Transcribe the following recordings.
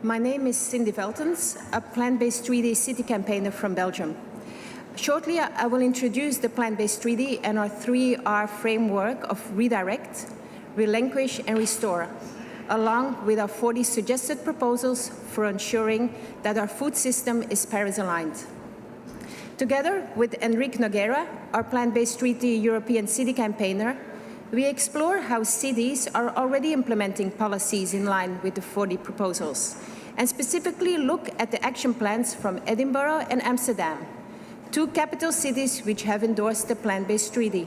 My name is Cindy Veltens, a plant-based 3D city campaigner from Belgium. Shortly, I will introduce the plant-based 3D and our 3R framework of redirect, relinquish, and restore, along with our 40 suggested proposals for ensuring that our food system is Paris-aligned. Together with Enrique Nogueira, our plant-based 3D European city campaigner, we explore how cities are already implementing policies in line with the 40 proposals, and specifically look at the action plans from Edinburgh and Amsterdam, two capital cities which have endorsed the plant-based 3D.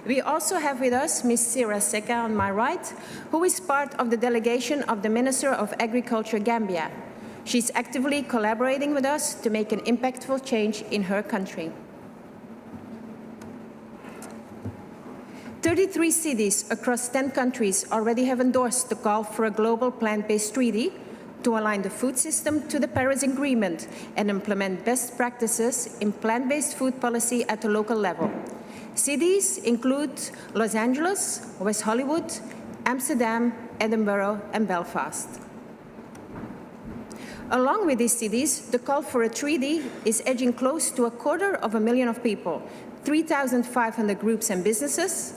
We also have with us Ms. Sira Seka on my right, who is part of the delegation of the Minister of Agriculture Gambia. She's actively collaborating with us to make an impactful change in her country. 33 cities across 10 countries already have endorsed the call for a global plant-based 3D to align the food system to the Paris Agreement and implement best practices in plant-based food policy at the local level. Cities include Los Angeles, West Hollywood, Amsterdam, Edinburgh, and Belfast. Along with these cities, the call for a 3D is edging close to 250,000 people, 3,500 groups and businesses,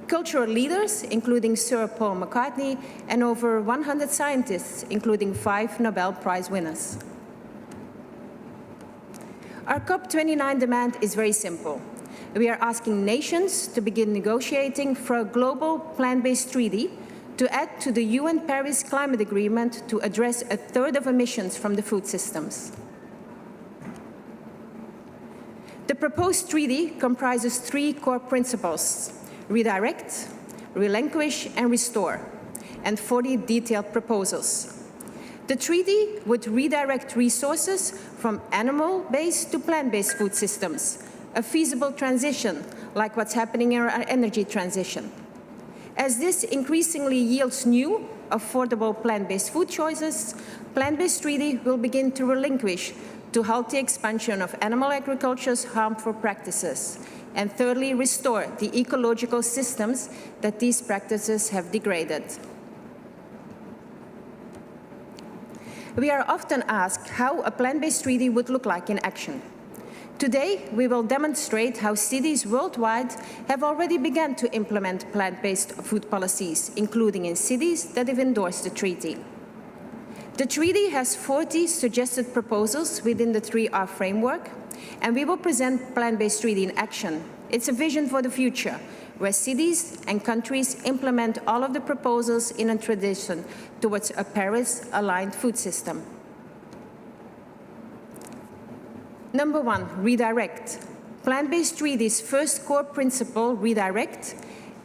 cultural leaders, including Sir Paul McCartney, and over 100 scientists, including 5 Nobel Prize winners. Our COP29 demand is very simple. We are asking nations to begin negotiating for a global plant-based 3D to add to the UN Paris Climate Agreement to address 1/3 of emissions from the food systems. The proposed 3D comprises 3 core principles: redirect, relinquish, and restore, and 40 detailed proposals. The 3D would redirect resources from animal-based to plant-based food systems, a feasible transition like what's happening in our energy transition. As this increasingly yields new, affordable plant-based food choices, plant-based 3D will begin to relinquish to halt the expansion of animal agriculture's harmful practices, and thirdly, restore the ecological systems that these practices have degraded. We are often asked how a plant-based 3D would look like in action. Today, we will demonstrate how cities worldwide have already begun to implement plant-based food policies, including in cities that have endorsed the treaty. The treaty has 40 suggested proposals within the 3R framework, and we will present plant-based 3D in action. It's a vision for the future, where cities and countries implement all of the proposals in a transition towards a Paris-aligned food system. Number 1, redirect. Plant-based 3D's first core principle, redirect,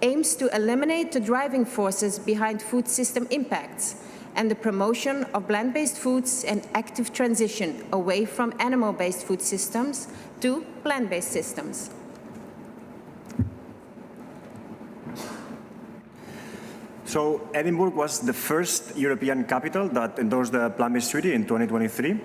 aims to eliminate the driving forces behind food system impacts and the promotion of plant-based foods and active transition away from animal-based food systems to plant-based systems. So Edinburgh was the first European capital that endorsed the plant-based 3D in 2023.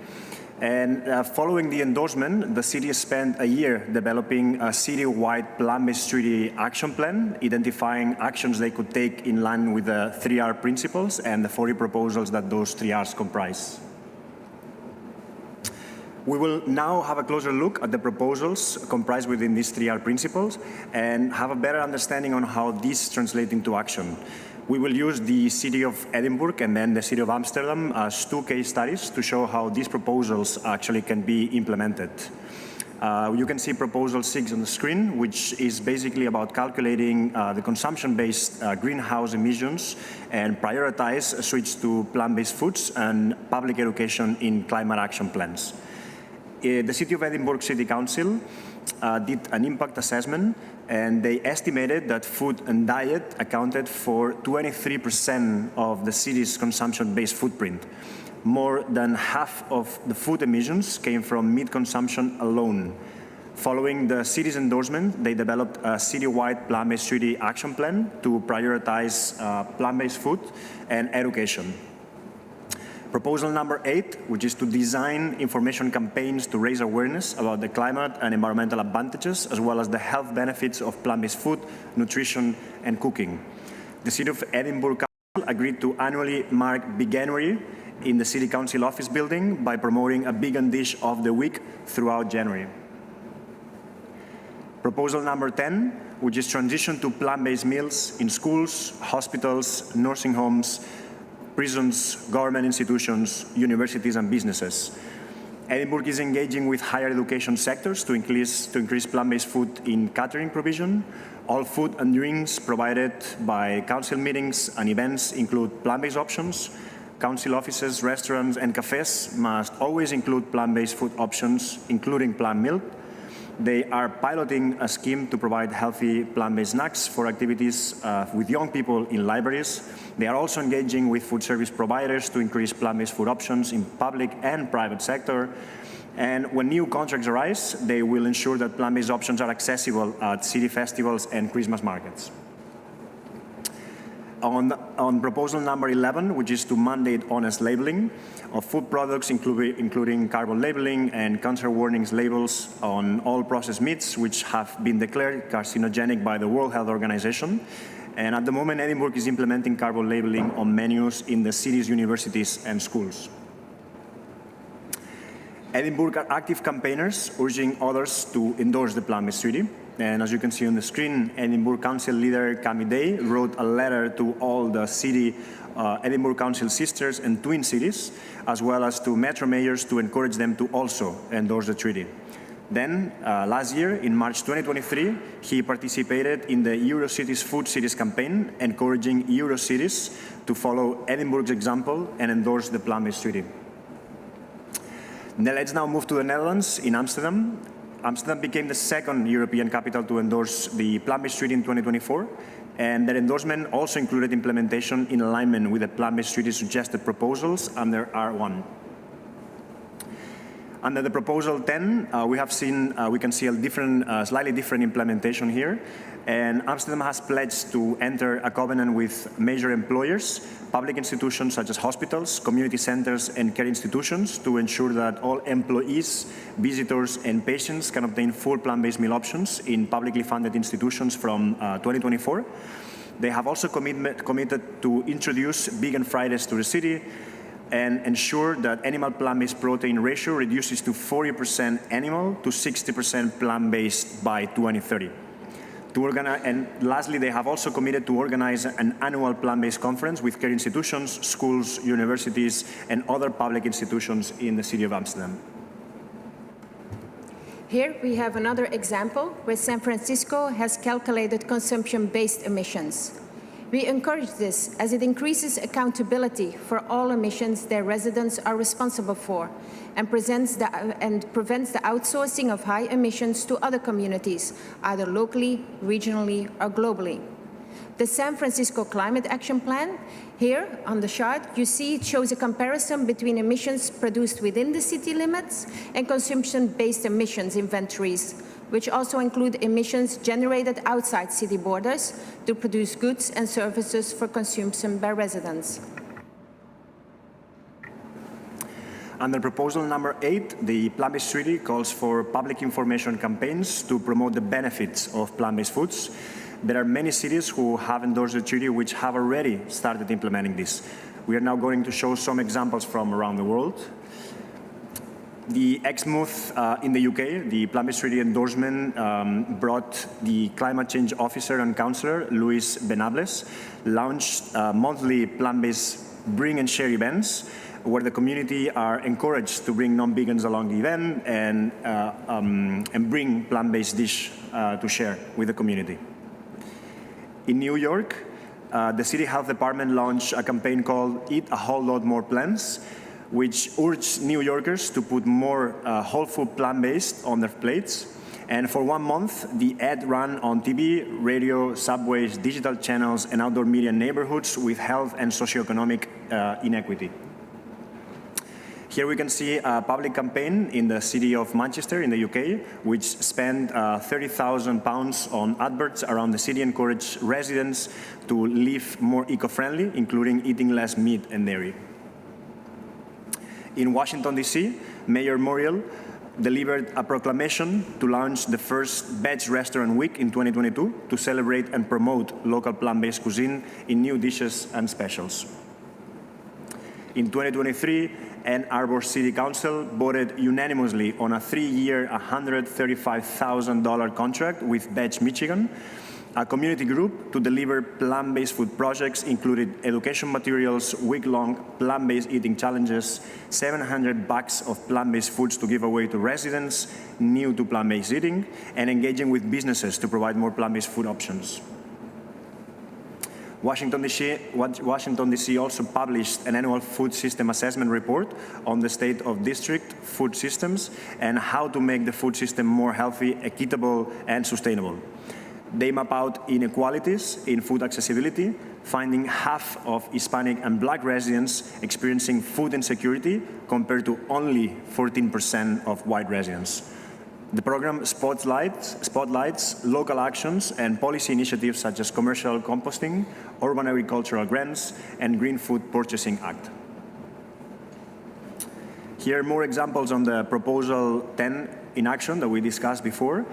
And following the endorsement, the city spent a year developing a city-wide plant-based 3D action plan, identifying actions they could take in line with the 3R principles and the 40 proposals that those 3Rs comprise. We will now have a closer look at the proposals comprised within these 3R principles and have a better understanding on how these translate into action. We will use the city of Edinburgh and then the city of Amsterdam as 2 case studies to show how these proposals actually can be implemented. You can see proposal 6 on the screen, which is basically about calculating the consumption-based greenhouse emissions and prioritize a switch to plant-based foods and public education in climate action plans. The City of Edinburgh City Council did an impact assessment, and they estimated that food and diet accounted for 23% of the city's consumption-based footprint. More than half of the food emissions came from meat consumption alone. Following the city's endorsement, they developed a city-wide plant-based 3D action plan to prioritize plant-based food and education. Proposal number 8, which is to design information campaigns to raise awareness about the climate and environmental advantages, as well as the health benefits of plant-based food, nutrition, and cooking. The City of Edinburgh Council agreed to annually mark Veganuary in the City Council office building by promoting a vegan dish of the week throughout January. Proposal number 10, which is transition to plant-based meals in schools, hospitals, nursing homes, prisons, government institutions, universities, and businesses. Edinburgh is engaging with higher education sectors to increase plant-based food in catering provision. All food and drinks provided by council meetings and events include plant-based options. Council offices, restaurants, and cafes must always include plant-based food options, including plant milk. They are piloting a scheme to provide healthy plant-based snacks for activities with young people in libraries. They are also engaging with food service providers to increase plant-based food options in public and private sector. And when new contracts arise, they will ensure that plant-based options are accessible at city festivals and Christmas markets. On proposal number 11, which is to mandate honest labeling of food products, including carbon labeling and cancer warnings labels on all processed meats which have been declared carcinogenic by the World Health Organization. And at the moment, Edinburgh is implementing carbon labeling on menus in the city's universities and schools. Edinburgh are active campaigners urging others to endorse the plant-based treaty. And as you can see on the screen, Edinburgh Council leader Cami Day wrote a letter to all the city Edinburgh Council sisters and twin cities, as well as to metro mayors to encourage them to also endorse the treaty. Then, last year, in March 2023, he participated in the Eurocities Food Cities campaign, encouraging Eurocities to follow Edinburgh's example and endorse the plant-based treaty. Let's now move to the Netherlands, in Amsterdam. Amsterdam became the second European capital to endorse the plant-based treaty in 2024, and that endorsement also included implementation in alignment with the plant-based treaty suggested proposals under R1. Under the proposal 10, we can see a slightly different implementation here. And Amsterdam has pledged to enter a covenant with major employers, public institutions such as hospitals, community centers, and care institutions to ensure that all employees, visitors, and patients can obtain full plant-based meal options in publicly funded institutions from 2024. They have also committed to introduce vegan Fridays to the city and ensure that animal plant-based protein ratio reduces to 40% animal to 60% plant-based by 2030. And lastly, they have also committed to organize an annual plant-based conference with care institutions, schools, universities, and other public institutions in the city of Amsterdam. Here we have another example where San Francisco has calculated consumption-based emissions. We encourage this as it increases accountability for all emissions their residents are responsible for and prevents the outsourcing of high emissions to other communities, either locally, regionally, or globally. The San Francisco Climate Action Plan, here on the chart, you see it shows a comparison between emissions produced within the city limits and consumption-based emissions inventories, which also include emissions generated outside city borders to produce goods and services for consumption by residents. Under proposal number 8, the plant-based treaty calls for public information campaigns to promote the benefits of plant-based foods. There are many cities who have endorsed the treaty which have already started implementing this. We are now going to show some examples from around the world. The Exmouth in the UK, the plant-based treaty endorsement brought the climate change officer and councillor, Luis Benables, launched monthly plant-based bring and share events where the community are encouraged to bring non-vegans along the event and bring plant-based dish to share with the community. In New York, the City Health Department launched a campaign called Eat a Whole Lot More Plants, which urged New Yorkers to put more whole food plant-based on their plates. And for 1 month, the ad ran on TV, radio, subways, digital channels, and outdoor media neighborhoods with health and socioeconomic inequity. Here we can see a public campaign in the city of Manchester in the UK, which spent £30,000 on adverts around the city, encouraged residents to live more eco-friendly, including eating less meat and dairy. In Washington, D.C., Mayor Muriel delivered a proclamation to launch the first Veg Restaurant Week in 2022 to celebrate and promote local plant-based cuisine in new dishes and specials. In 2023, Ann Arbor City Council voted unanimously on a 3-year, $135,000 contract with Betch, Michigan. A community group to deliver plant-based food projects included education materials, week-long plant-based eating challenges, 700 bags of plant-based foods to give away to residents new to plant-based eating, and engaging with businesses to provide more plant-based food options. Washington, D.C. also published an annual food system assessment report on the state of district food systems and how to make the food system more healthy, equitable, and sustainable. They map out inequalities in food accessibility, finding half of Hispanic and Black residents experiencing food insecurity compared to only 14% of white residents. The program spotlights local actions and policy initiatives such as commercial composting, urban agricultural grants, and Green Food Purchasing Act. Here are more examples on the Proposal 10 in action that we discussed before.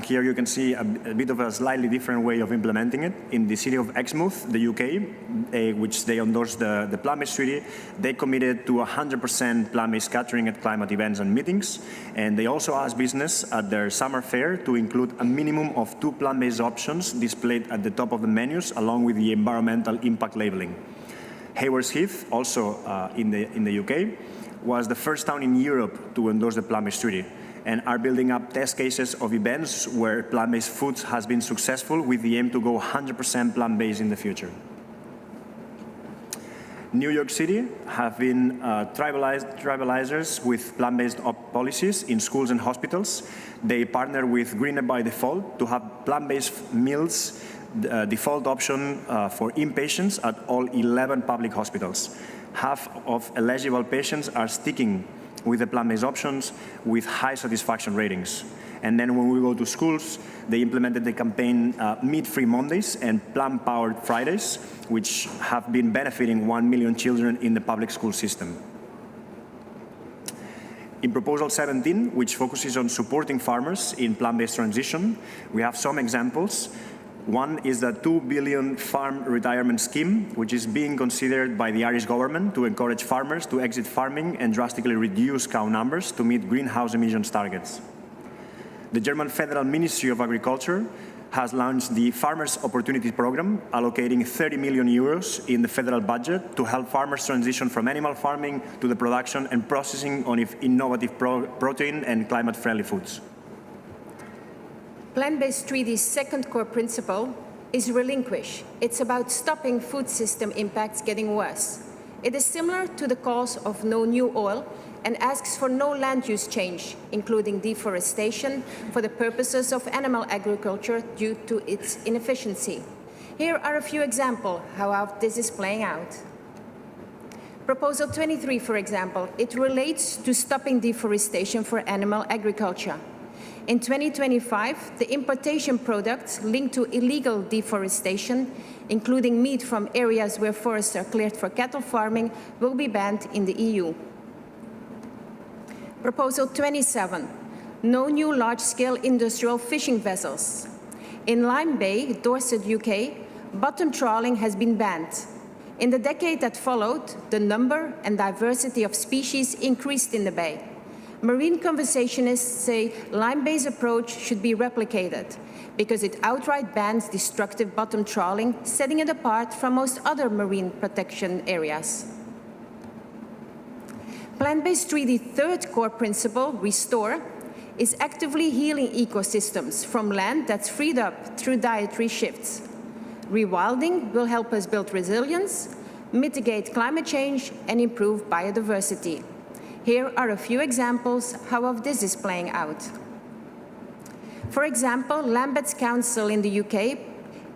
Here you can see a bit of a slightly different way of implementing it. In the city of Exmouth, the UK, which they endorsed the plant-based treaty, they committed to 100% plant-based catering at climate events and meetings. And they also asked business at their summer fair to include a minimum of 2 plant-based options displayed at the top of the menus, along with the environmental impact labeling. Haywards Heath, also in the UK, was the first town in Europe to endorse the plant-based treaty, and are building up test cases of events where plant-based foods has been successful with the aim to go 100% plant-based in the future. New York City have been tribalizers with plant-based policies in schools and hospitals. They partner with Greener by Default to have plant-based meals default option for inpatients at all 11 public hospitals. Half of eligible patients are sticking with the plant-based options with high satisfaction ratings. And then when we go to schools, they implemented the campaign Meat-Free Mondays and Plant-Powered Fridays, which have been benefiting 1 million children in the public school system. In Proposal 17, which focuses on supporting farmers in plant-based transition, we have some examples. One is the $2 billion farm retirement scheme, which is being considered by the Irish government to encourage farmers to exit farming and drastically reduce cow numbers to meet greenhouse emissions targets. The German Federal Ministry of Agriculture has launched the Farmers' Opportunity Program, allocating 30 million euros in the federal budget to help farmers transition from animal farming to the production and processing of innovative protein and climate-friendly foods. Plant-based treaty's second core principle is relinquish. It's about stopping food system impacts getting worse. It is similar to the cause of no new oil and asks for no land use change, including deforestation for the purposes of animal agriculture due to its inefficiency. Here are a few examples how this is playing out. Proposal 23, for example, it relates to stopping deforestation for animal agriculture. In 2025, the importation products linked to illegal deforestation, including meat from areas where forests are cleared for cattle farming, will be banned in the EU. Proposal 27, no new large-scale industrial fishing vessels. In Lyme Bay, Dorset, UK, bottom trawling has been banned. In the decade that followed, the number and diversity of species increased in the bay. Marine conservationists say Lyme Bay's approach should be replicated because it outright bans destructive bottom trawling, setting it apart from most other marine protection areas. Plant-based treaty third core principle, restore, is actively healing ecosystems from land that's freed up through dietary shifts. Rewilding will help us build resilience, mitigate climate change, and improve biodiversity. Here are a few examples how this is playing out. For example, Lambert's Council in the UK,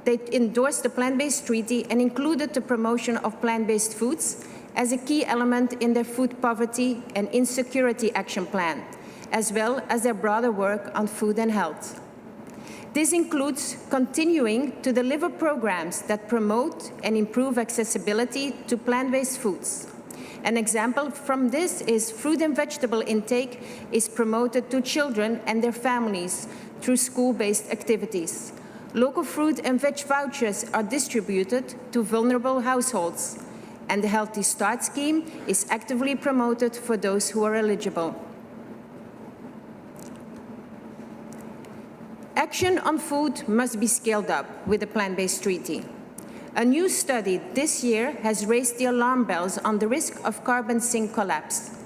they endorsed the plant-based treaty and included the promotion of plant-based foods as a key element in their food poverty and insecurity action plan, as well as their broader work on food and health. This includes continuing to deliver programs that promote and improve accessibility to plant-based foods. An example from this is fruit and vegetable intake is promoted to children and their families through school-based activities. Local fruit and veg vouchers are distributed to vulnerable households. and the Healthy Start scheme is actively promoted for those who are eligible. Action on food must be scaled up with the Plant-Based Treaty. A new study this year has raised the alarm bells on the risk of carbon sink collapse.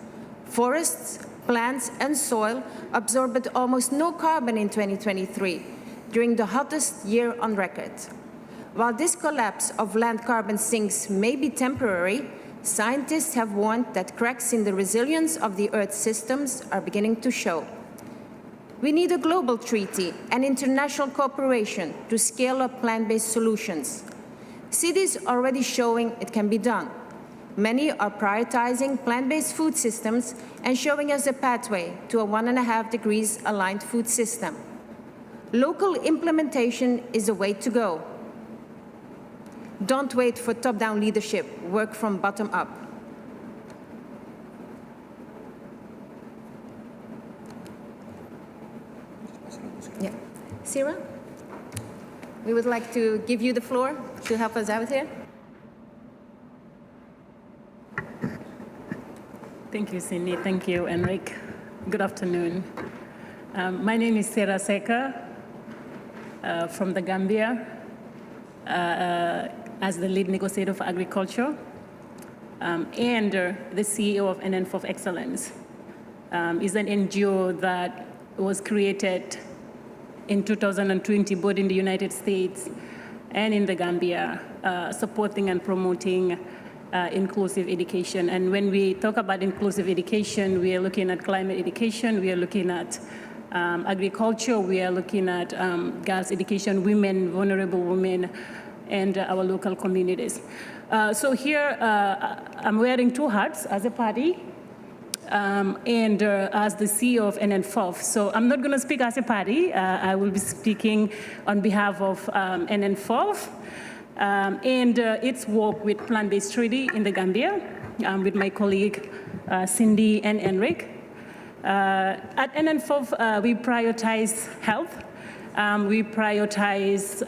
Forests, plants, and soil absorbed almost no carbon in 2023, during the hottest year on record. While this collapse of land carbon sinks may be temporary, scientists have warned that cracks in the resilience of the Earth's systems are beginning to show. We need a global treaty and international cooperation to scale up plant-based solutions. Cities are already showing it can be done. Many are prioritizing plant-based food systems and showing us a pathway to a 1.5 degrees aligned food system. Local implementation is the way to go. Don't wait for top-down leadership, work from bottom up. Yeah. Sarah, we would like to give you the floor to help us out here. Thank you, Cindy. Thank you, Enric. Good afternoon. My name is Sarah Seka from the Gambia as the lead negotiator for agriculture and the CEO of NN4 Excellence. Is an NGO that was created in 2020, both in the United States and in the Gambia, supporting and promoting inclusive education. And when we talk about inclusive education, we are looking at climate education, we are looking at agriculture, we are looking at girls' education, women, vulnerable women, and our local communities. So here, I'm wearing two hats as a party and as the CEO of NN4. So I'm not going to speak as a party. I will be speaking on behalf of NN4 and its work with Plant-Based Treaty in the Gambia with my colleague Cindy and Enric. At NN4, we prioritize health. We prioritize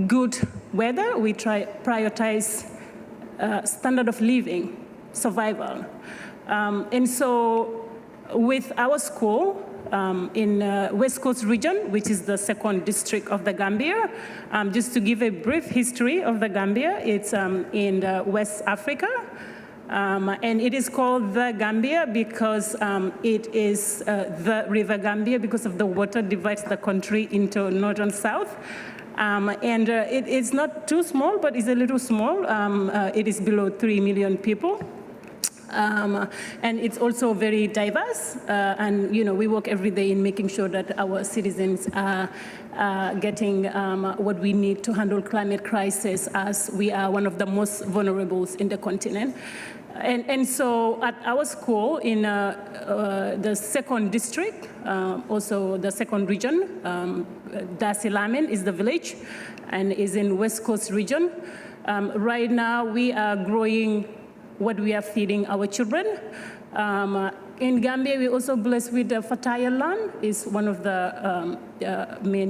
good weather. We prioritize standard of living, survival. And so with our school in West Coast region, which is the second district of the Gambia, just to give a brief history of the Gambia, it's in West Africa. And it is called the Gambia because it is the River Gambia because of the water divides the country into north and south. And it is not too small, but it's a little small. It is below 3 million people. And it's also very diverse. And, you know, we work every day in making sure that our citizens are getting what we need to handle climate crisis, as we are one of the most vulnerable in the continent. And so at our school in the second district, also the second region, Dasilamin is the village and is in West Coast region. Right now we are growing what we are feeding our children. In Gambia, we're also blessed with the fertile land. It's one of the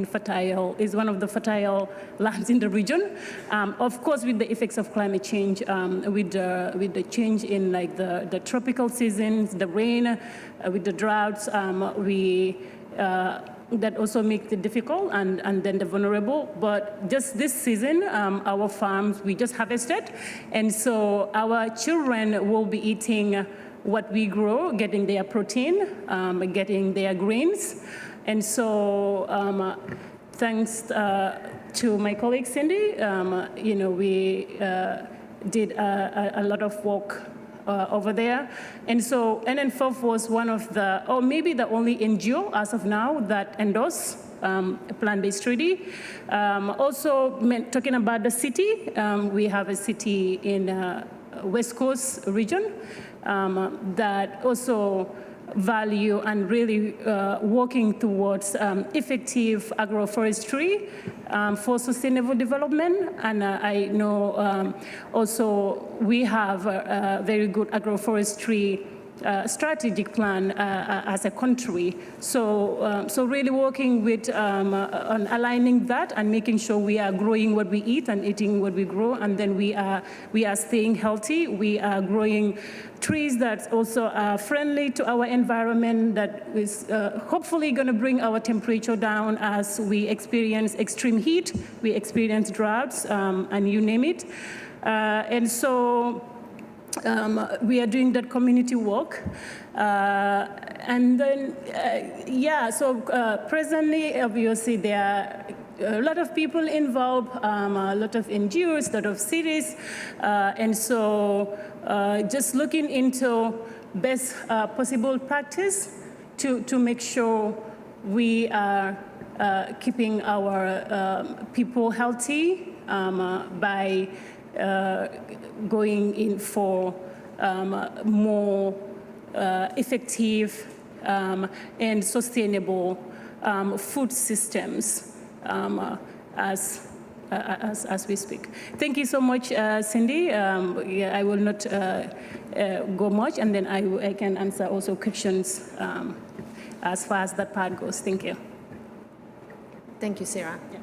fertile lands in the region. Of course, with the effects of climate change, with the change in like the tropical seasons, the rain, with the droughts, that also makes it difficult and then the vulnerable. But just this season, our farms, we just harvested. And so our children will be eating what we grow, getting their protein, getting their grains. And so thanks to my colleague Cindy, you know, we did a lot of work over there. And so NN4 was one of the, or maybe the only NGO as of now that endorsed a Plant-Based Treaty. Also, talking about the city, we have a city in West Coast region that also value and really working towards effective agroforestry for sustainable development. And I know also we have a very good agroforestry strategic plan as a country. So really working with on aligning that and making sure we are growing what we eat and eating what we grow, and then we are staying healthy. We are growing trees that also are friendly to our environment, that is hopefully going to bring our temperature down as we experience extreme heat, we experience droughts, and you name it. And so we are doing that community work. And then, so presently, obviously, there are a lot of people involved, a lot of NGOs, a lot of cities. And so just looking into best possible practice to make sure we are keeping our people healthy by going in for more effective and sustainable food systems as we speak. Thank you so much, Cindy. I will not go much, and then I can answer also questions as far as that part goes. Thank you. Thank you, Sarah. Yeah.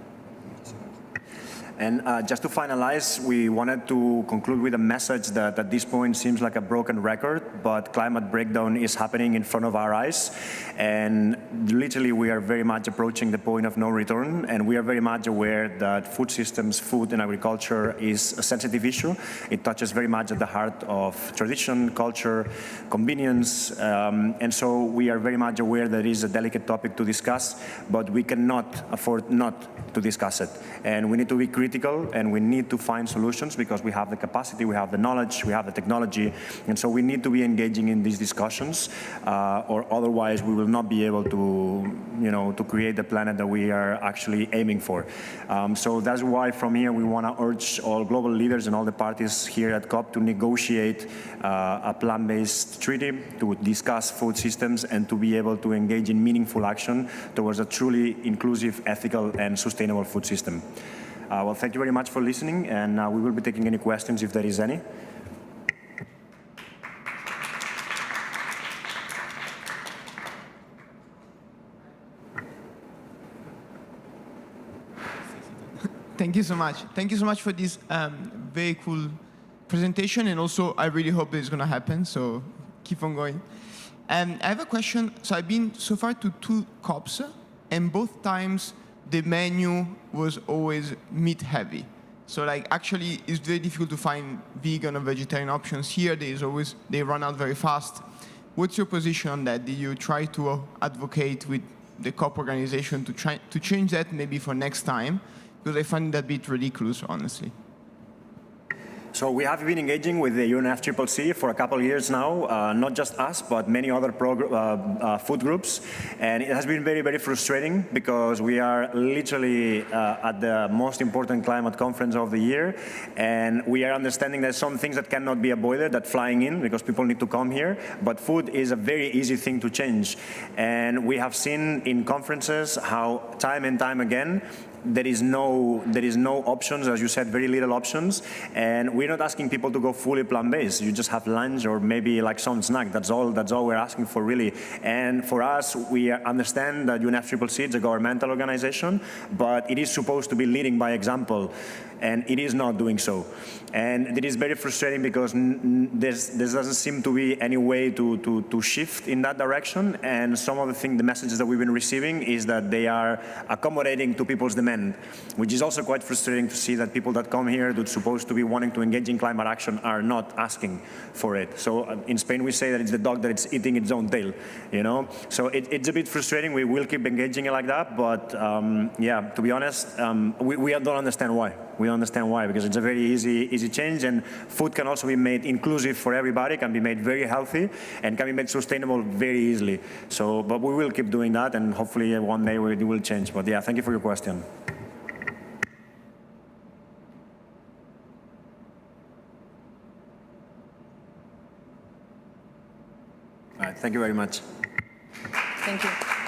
And just to finalize, we wanted to conclude with a message that at this point seems like a broken record, but climate breakdown is happening in front of our eyes. And literally, we are very much approaching the point of no return. And we are very much aware that food systems, food and agriculture is a sensitive issue. It touches very much at the heart of tradition, culture, convenience. And so we are very much aware that it is a delicate topic to discuss, but we cannot afford not to discuss it. And we need to be critical, and we need to find solutions because we have the capacity, we have the knowledge, we have the technology, and so we need to be engaging in these discussions, or otherwise we will not be able to, to create the planet that we are actually aiming for. So that's why from here we want to urge all global leaders and all the parties here at COP to negotiate a plant-based treaty, to discuss food systems, and to be able to engage in meaningful action towards a truly inclusive, ethical, and sustainable food system. Well, thank you very much for listening, and we will be taking any questions if there is any. Thank you so much. Thank you so much for this very cool presentation, and also I really hope it's going to happen, so keep on going. I have a question. So I've been so far to 2 COPs, and both times the menu was always meat heavy. So actually it's very difficult to find vegan or vegetarian options here. They run out very fast. What's your position on that? Do you try to advocate with the COP organization to change that maybe for next time? Because I find that a bit ridiculous, honestly. So we have been engaging with the UNFCCC for a couple of years now, not just us, but many other food groups. And it has been very, very frustrating because we are literally at the most important climate conference of the year. And we are understanding that some things that cannot be avoided, that flying in, because people need to come here. But food is a very easy thing to change. And we have seen in conferences how time and time again, there is no options, as you said, very little options, and we're not asking people to go fully plant-based. You just have lunch or maybe like some snack. That's all we're asking for, really. And for us, we understand that UNFCCC is a governmental organization, but it is supposed to be leading by example, and it is not doing so. And it is very frustrating because there doesn't seem to be any way to shift in that direction. And some of the messages that we've been receiving is that they are accommodating to people's demand, which is also quite frustrating to see that people that come here that's supposed to be wanting to engage in climate action are not asking for it. So in Spain we say that it's the dog that it's eating its own tail, So it's a bit frustrating. We will keep engaging it like that, but yeah, to be honest, we don't understand why. We don't understand why, because it's a very easy change, and food can also be made inclusive for everybody, can be made very healthy, and can be made sustainable very easily. So, but we will keep doing that, and hopefully one day it will change. But yeah, thank you for your question. All right, thank you very much. Thank you.